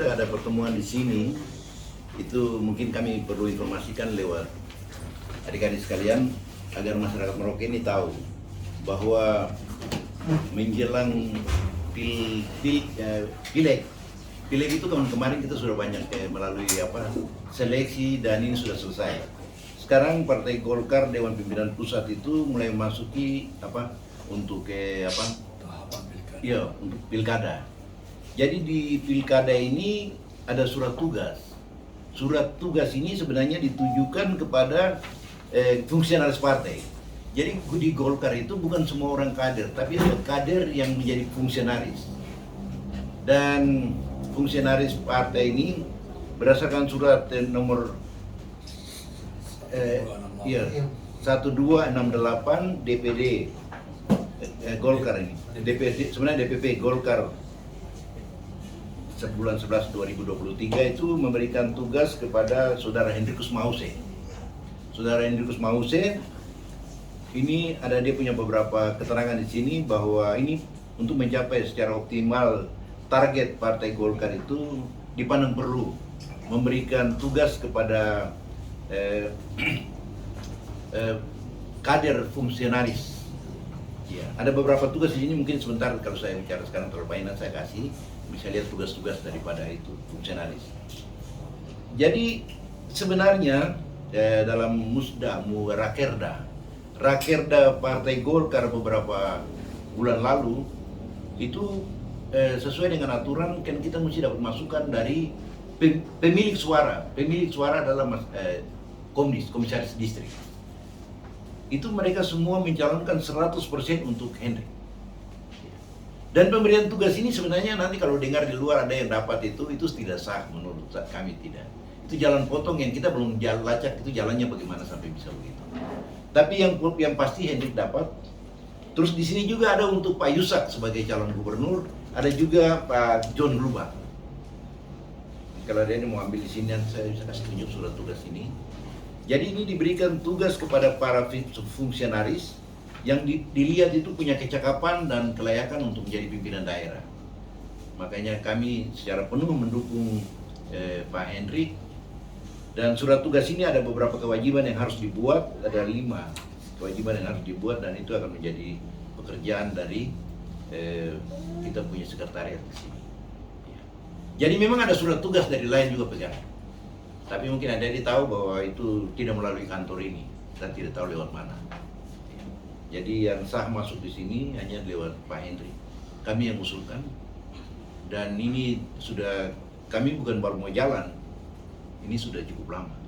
kita ada pertemuan di sini, itu mungkin kami perlu informasikan lewat adik-adik sekalian agar masyarakat Merauke ini tahu bahwa menjelang pileg itu kemarin kita sudah banyak melalui seleksi dan ini sudah selesai. Sekarang Partai Golkar Dewan Pimpinan Pusat itu mulai memasuki untuk untuk pilkada. Jadi di pilkada ini ada surat tugas. Surat tugas ini sebenarnya ditujukan kepada fungsionaris partai. Jadi di Golkar itu bukan semua orang kader, tapi ada kader yang menjadi fungsionaris. Dan fungsionaris partai ini berdasarkan surat nomor 1268 DPD Golkar ini. DPD sebenarnya DPP Golkar bulan 11 2023 itu memberikan tugas kepada Saudara Hendrikus Mause. Saudara Hendrikus Mause ini dia punya beberapa keterangan di sini bahwa ini untuk mencapai secara optimal target Partai Golkar itu dipandang perlu memberikan tugas kepada kader fungsionaris. Ya, ada beberapa tugas di sini, mungkin sebentar kalau saya bicara sekarang terlalu banyak saya kasih, bisa lihat tugas-tugas daripada itu fungsionaris. Jadi sebenarnya dalam Rakerda Partai Golkar beberapa bulan lalu itu sesuai dengan aturan kan kita mesti dapat masukan dari pemilik suara. Pemilik suara adalah komisaris distrik. Itu mereka semua mencalonkan 100% untuk Hendrik. Dan pemberian tugas ini sebenarnya nanti kalau dengar di luar ada yang dapat itu tidak sah menurut kami tidak. Itu jalan potong yang kita belum lacak itu jalannya bagaimana sampai bisa begitu. Tapi yang pasti Hendrik dapat. Terus di sini juga ada untuk Pak Yusak sebagai calon gubernur, ada juga Pak John Rubah. Kalau ada yang mau ambil di sini saya bisa kasih tunjuk surat tugas ini. Jadi ini diberikan tugas kepada para fungsionaris yang dilihat itu punya kecakapan dan kelayakan untuk menjadi pimpinan daerah. Makanya kami secara penuh mendukung Pak Hendrik. Dan surat tugas ini ada beberapa kewajiban yang harus dibuat, ada 5 kewajiban yang harus dibuat dan itu akan menjadi pekerjaan dari kita punya sekretariat di sini. Jadi memang ada surat tugas dari lain juga pegang. Tapi mungkin ada yang tahu bahwa itu tidak melalui kantor ini dan tidak tahu lewat mana. Jadi yang sah masuk di sini hanya lewat Pak Hendrik. Kami yang usulkan dan ini sudah kami bukan baru mau jalan, ini sudah cukup lama.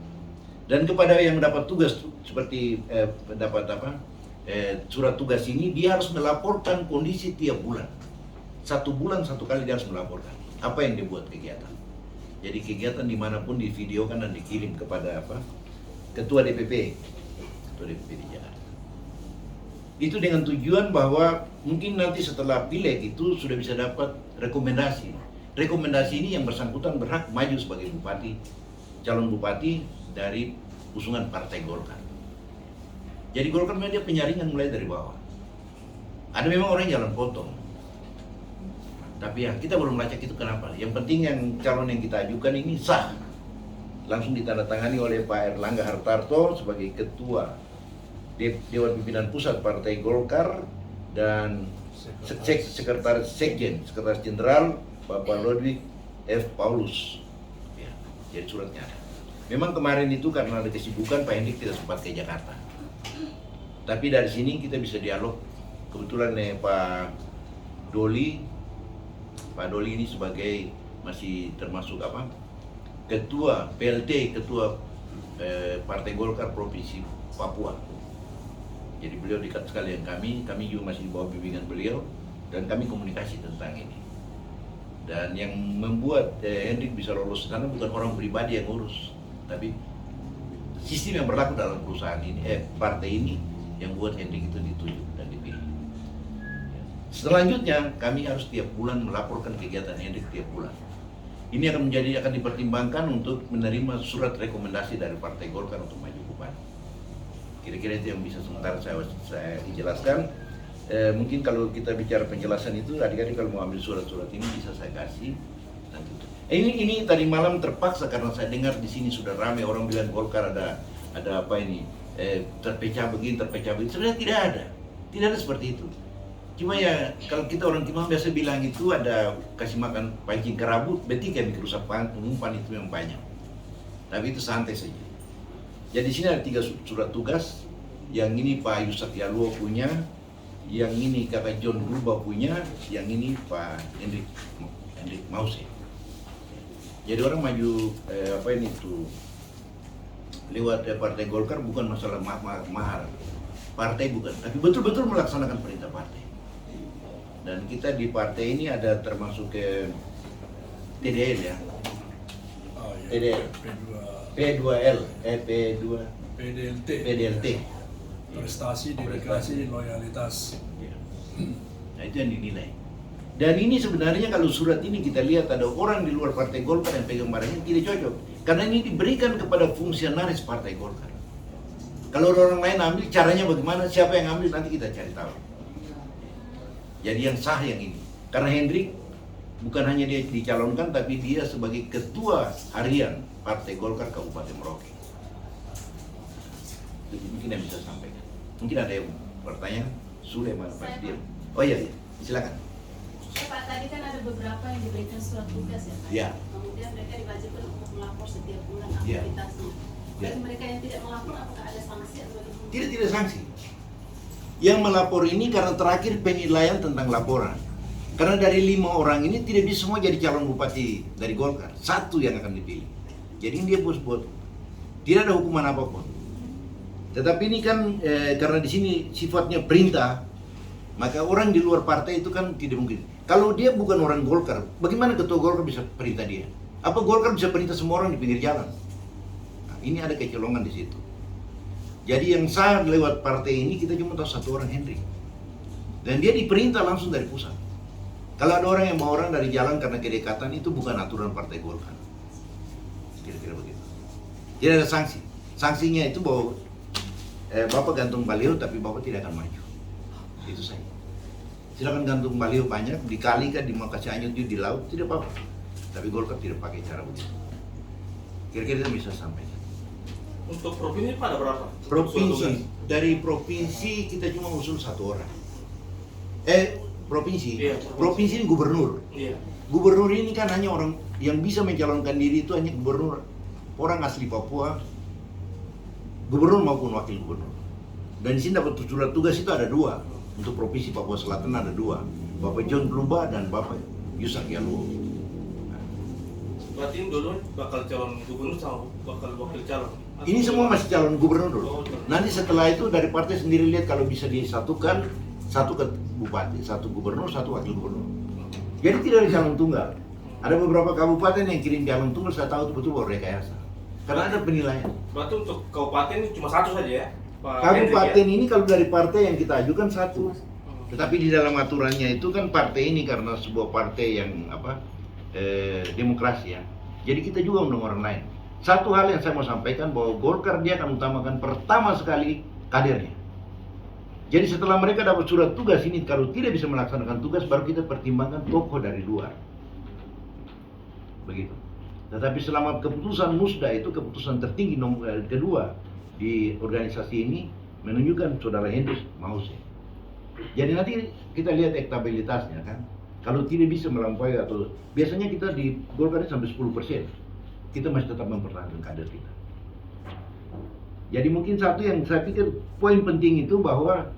Dan kepada yang dapat tugas seperti surat tugas ini dia harus melaporkan kondisi tiap bulan. 1 bulan 1 kali dia harus melaporkan apa yang dibuat kegiatan. Jadi kegiatan dimanapun divideokan dan dikirim kepada Ketua DPP di Jakarta. Itu dengan tujuan bahwa mungkin nanti setelah pileg itu sudah bisa dapat rekomendasi. Rekomendasi ini yang bersangkutan berhak maju sebagai bupati, calon bupati dari usungan Partai Golkar. Jadi Golkar memang dia penyaringan mulai dari bawah. Ada memang orang yang jalan potong. Tapi ya kita belum melacak itu kenapa. Yang penting yang calon yang kita ajukan ini sah. Langsung ditandatangani oleh Pak Erlangga Hartarto sebagai Ketua Dewan Pimpinan Pusat Partai Golkar dan Sekretaris Jenderal Bapak Ludwig F. Paulus. Ya, jadi suratnya ada. Memang kemarin itu karena ada kesibukan Pak Hendrik tidak sempat ke Jakarta. Tapi dari sini kita bisa dialog. Kebetulan Pak Doli ini sebagai masih termasuk Ketua PLT, Ketua Partai Golkar Provinsi Papua. Jadi beliau dekat sekali dengan kami juga masih di bawah bimbingan beliau dan kami komunikasi tentang ini. Dan yang membuat Hendrik bisa lolos ke sana bukan orang pribadi yang ngurus, tapi sistem yang berlaku dalam perusahaan ini, partai ini yang buat Hendrik itu ditunjuk dan dipilih. Selanjutnya kami harus tiap bulan melaporkan kegiatan Hendrik tiap bulan. Ini akan dipertimbangkan untuk menerima surat rekomendasi dari Partai Golkar untuk maju bupati. Kira-kira itu yang bisa sementara saya jelaskan. Mungkin kalau kita bicara penjelasan itu, adik-adik kalau mau ambil surat-surat ini bisa saya kasih nanti. Ini tadi malam terpaksa karena saya dengar di sini sudah ramai orang bilang Golkar ada apa ini terpecah begini. Sebenarnya tidak ada seperti itu. Cuma ya kalau kita orang Timur biasa bilang itu ada kasih makan pancing kerabut, betika yang rusak umpan itu yang banyak. Tapi itu santai saja. Jadi di sini ada 3 surat tugas. Yang ini Pak Yusak Yaluo punya, yang ini Kakak John Gruba punya, yang ini Pak Hendrik Mause. Jadi orang maju apa ini tuh lewat Partai Golkar bukan masalah mahar partai, bukan, tapi betul-betul melaksanakan perintah partai. Dan kita di partai ini ada termasuk ke TDL ya, TDL, P2L, PDLT, prestasi, dedikasi, loyalitas. Nah itu yang dinilai. Dan ini sebenarnya kalau surat ini kita lihat ada orang di luar Partai Golkar yang pegang barangnya tidak cocok. Karena ini diberikan kepada fungsionaris Partai Golkar. Kalau orang lain ambil, caranya bagaimana, siapa yang ambil, nanti kita cari tahu. Jadi yang sah yang ini. Karena Hendrik bukan hanya dia dicalonkan, tapi dia sebagai ketua harian Partai Golkar Kabupaten Merauke. Jadi mungkin yang bisa sampaikan. Mungkin ada yang bertanya, Sulaiman Pak Diam. Oh iya, silakan. Ya Pak, tadi kan ada beberapa yang diberikan surat tugas ya Pak. Ya. Kemudian mereka diwajibkan untuk melapor setiap bulan Ya. aktivitasnya. Ya. Bagi mereka yang tidak melapor, apakah ada sanksi atau bagaimana? Tidak sanksi. Yang melapor ini karena terakhir penilaian tentang laporan. Karena dari 5 orang ini tidak bisa semua jadi calon bupati dari Golkar. 1 yang akan dipilih. Jadi dia buat tidak ada hukuman apapun. Tetapi ini kan karena di sini sifatnya perintah, maka orang di luar partai itu kan tidak mungkin. Kalau dia bukan orang Golkar, bagaimana ketua Golkar bisa perintah dia? Apa Golkar bisa perintah semua orang di pinggir jalan? Nah, ini ada kecolongan di situ. Jadi yang sah lewat partai ini kita cuma tahu 1 orang, Hendrik. Dan dia diperintah langsung dari pusat. Kalau ada orang yang bawa orang dari jalan karena kedekatan, itu bukan aturan Partai Golkar. Kira-kira begitu. Tidak ada sanksi. Sanksinya itu bahwa Bapak gantung baliho tapi Bapak tidak akan maju. Itu saja. Silakan gantung baliho banyak, di kali kan, di Makassar Anyut, di laut, tidak apa-apa. Tapi Golkar tidak pakai cara begitu. Kira-kira kita bisa sampaikan. Untuk provinsi Pak ada berapa? Provinsi, dari provinsi kita cuma usul 1 orang. Provinsi, Iya, provinsi ini gubernur. Iya. Gubernur ini kan hanya orang yang bisa mencalonkan diri itu hanya gubernur, orang asli Papua, gubernur maupun wakil gubernur. Dan di sini dapat surat tugas itu ada 2. Untuk provinsi Papua Selatan ada 2, Bapak John Plumba dan Bapak Yusak Yaluo. Berarti ini dulu bakal calon gubernur sama bakal wakil calon. Ini semua masih calon gubernur dulu. Oh, calon. Nanti setelah itu dari partai sendiri lihat kalau bisa disatukan, 1 ke bupati, 1 gubernur, 1 wakil gubernur. Jadi tidak ada calon tunggal. Ada beberapa kabupaten yang kirim calon tunggal, saya tahu itu betul bahwa rekayasa. Karena ada penilaian. Berarti untuk kabupaten ini cuma 1 saja ya? Pak Kabupaten Hendrik, ya? ini kalau dari partai yang kita ajukan 1. Tetapi di dalam aturannya itu kan partai ini karena sebuah partai yang demokrasi ya. Jadi kita juga undang orang lain. Satu hal yang saya mau sampaikan bahwa Golkar dia akan utamakan pertama sekali kadernya. Jadi setelah mereka dapat surat tugas ini, kalau tidak bisa melaksanakan tugas, baru kita pertimbangkan tokoh dari luar. Begitu. Tetapi selama keputusan musda itu keputusan tertinggi kedua di organisasi ini menunjukkan saudara Hendrik Mause. Jadi nanti kita lihat elektabilitasnya kan. Kalau tidak bisa melampaui atau biasanya kita di Golkar sampai 10%, kita masih tetap mempertahankan kader kita. Jadi mungkin satu yang saya pikir poin penting itu bahwa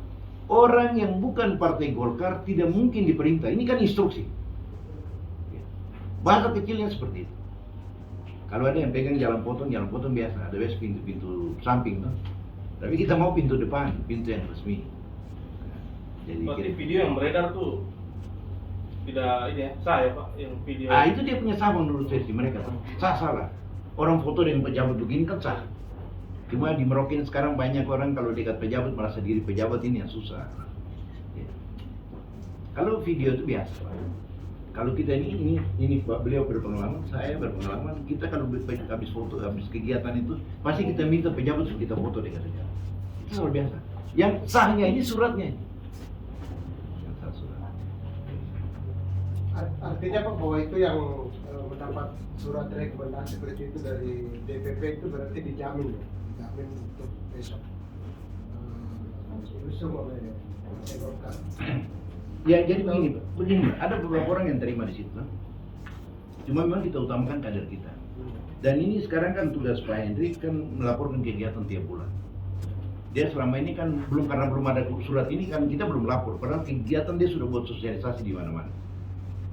orang yang bukan Partai Golkar tidak mungkin diperintah. Ini kan instruksi. Bahasa kecilnya seperti itu. Kalau ada yang pegang jalan potong biasa, ada biasa pintu-pintu samping, no? Tapi kita mau pintu depan, pintu yang resmi. Jadi Berarti video yang beredar tuh tidak ini ya, sah ya Pak, yang video. itu dia punya sah menurut versi mereka. Sah salah. Orang foto dengan pejabat begini kan sah. Cuma di Merauke sekarang banyak orang kalau dekat pejabat merasa diri pejabat ini yang susah. Ya. Kalau video itu biasa, Pak. Kalau kita ini beliau berpengalaman, saya berpengalaman, kita kalau habis foto, habis kegiatan itu, pasti kita minta pejabat untuk kita foto dengan pejabat. Itu luar biasa. Yang sahnya ini suratnya. Yang sah surat. Artinya Pak bahwa itu yang dapat surat rekomendasi seperti itu dari DPP itu berarti dijamin ya, dijamin untuk besok diusung oleh Partai Golkar. Ya jadi begini, ada beberapa orang yang terima di situ. Cuma memang kita utamakan kader kita. Dan ini sekarang kan tugas Pak Hendrik kan melaporkan kegiatan tiap bulan. Dia selama ini kan karena belum ada surat ini kan kita belum lapor. Padahal kegiatan dia sudah buat sosialisasi di mana-mana.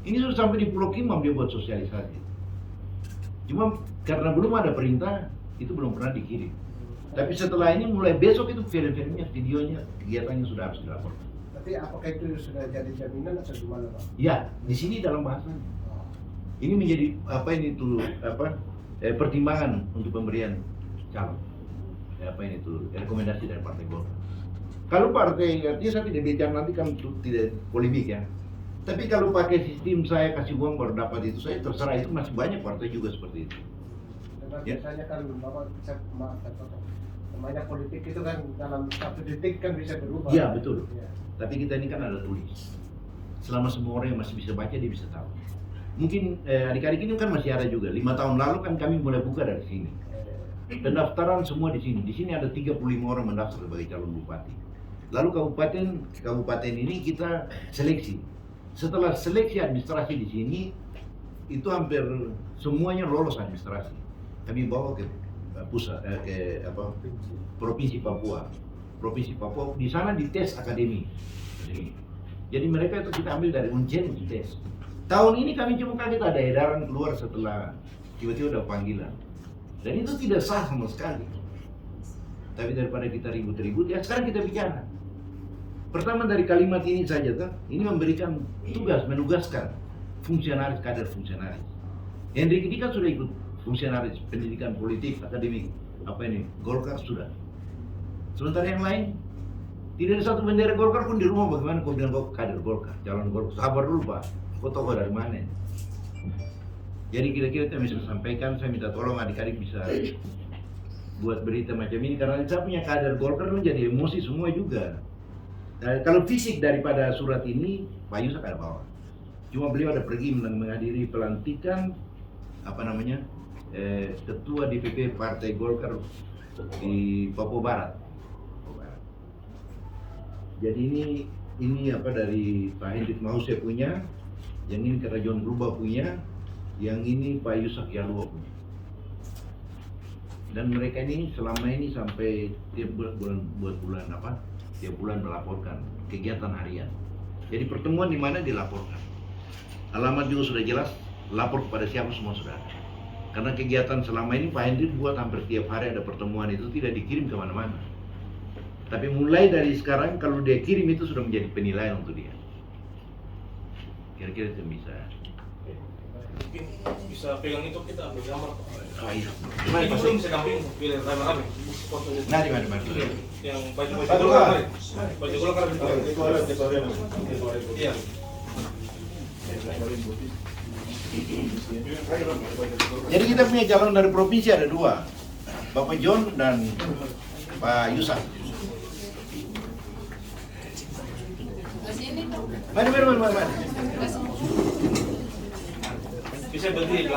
Ini sudah sampai di Pulau Kimam dia buat sosialisasi. Cuma karena belum ada perintah itu belum pernah dikirim. Tapi setelah ini mulai besok itu film-filmnya, videonya, kegiatannya sudah harus dilaporkan. Tapi apakah itu sudah jadi jaminan atau gimana Pak? Ya, di sini dalam bahasanya. Ini menjadi pertimbangan untuk pemberian calon. Rekomendasi dari Partai Golkar. Kalau partai, artinya saya tidak bicara nanti kan tidak polemik ya. Tapi kalau pakai sistem saya kasih uang baru dapat itu, saya terserah, itu masih banyak partai juga seperti itu. Karena Ya. biasanya kan Bapak bisa namanya politik itu kan dalam 1 detik kan bisa berubah. Iya betul. Ya. Tapi kita ini kan ada tulis. Selama semua orang yang masih bisa baca dia bisa tahu. Mungkin adik-adik ini kan masih ada juga. 5 tahun lalu kan kami mulai buka dari sini. Pendaftaran semua di sini. Di sini ada 35 orang mendaftar sebagai calon bupati. Lalu kabupaten ini kita seleksi. Setelah seleksi administrasi di sini, itu hampir semuanya lolos administrasi. Kami bawa ke pusat provinsi Papua. Provinsi Papua di sana dites akademi. Jadi mereka itu kita ambil dari Uncen dites. Tahun ini kami cuma kaget ada edaran keluar setelah tiba-tiba ada panggilan. Dan itu tidak sah sama sekali. Tapi daripada kita ribut-ribut, ya sekarang kita bicara. Pertama dari kalimat ini saja, ini memberikan tugas, menugaskan fungsionaris, kader fungsionaris. Hendrik ini kan sudah ikut fungsionaris, pendidikan politik, akademik, Golkar sudah. Sementara yang lain, tidak ada satu bendera Golkar pun di rumah. Bagaimana kau bilang kau kader Golkar, calon Golkar? Sabar dulu Pak, kau tahu dari mana? Jadi kira-kira saya bisa sampaikan, saya minta tolong adik-adik bisa buat berita macam ini karena saya punya kader Golkar menjadi emosi semua juga. Nah, kalau fisik daripada surat ini, Pak Yusak ada bawa. Cuma beliau ada pergi menghadiri pelantikan ketua DPP Partai Golkar di Papua Barat. Jadi ini dari Pak Hendrik Mahuse punya, yang ini Kerajon Rubah punya, yang ini Pak Yusak Yalua punya. Dan mereka ini selama ini sampai tiap bulan melaporkan kegiatan harian. Jadi pertemuan di mana dilaporkan. Alamat juga sudah jelas, lapor kepada siapa semua sudah ada. Karena kegiatan selama ini Pak Hendrik buat hampir tiap hari ada pertemuan itu tidak dikirim kemana-mana. Tapi mulai dari sekarang kalau dia kirim itu sudah menjadi penilaian untuk dia. Kira-kira itu bisa. Mungkin bisa pegang itu kita ambil gambar. Oh iya. Ini belum bisa damping pilih rame-rame. Nah di mana? Yang baju Golkar. Baju Golkar itu. Iya. Jadi kita punya calon dari provinsi ada 2, Bapak John dan Pak Yusak. Mari. Bisa berdiri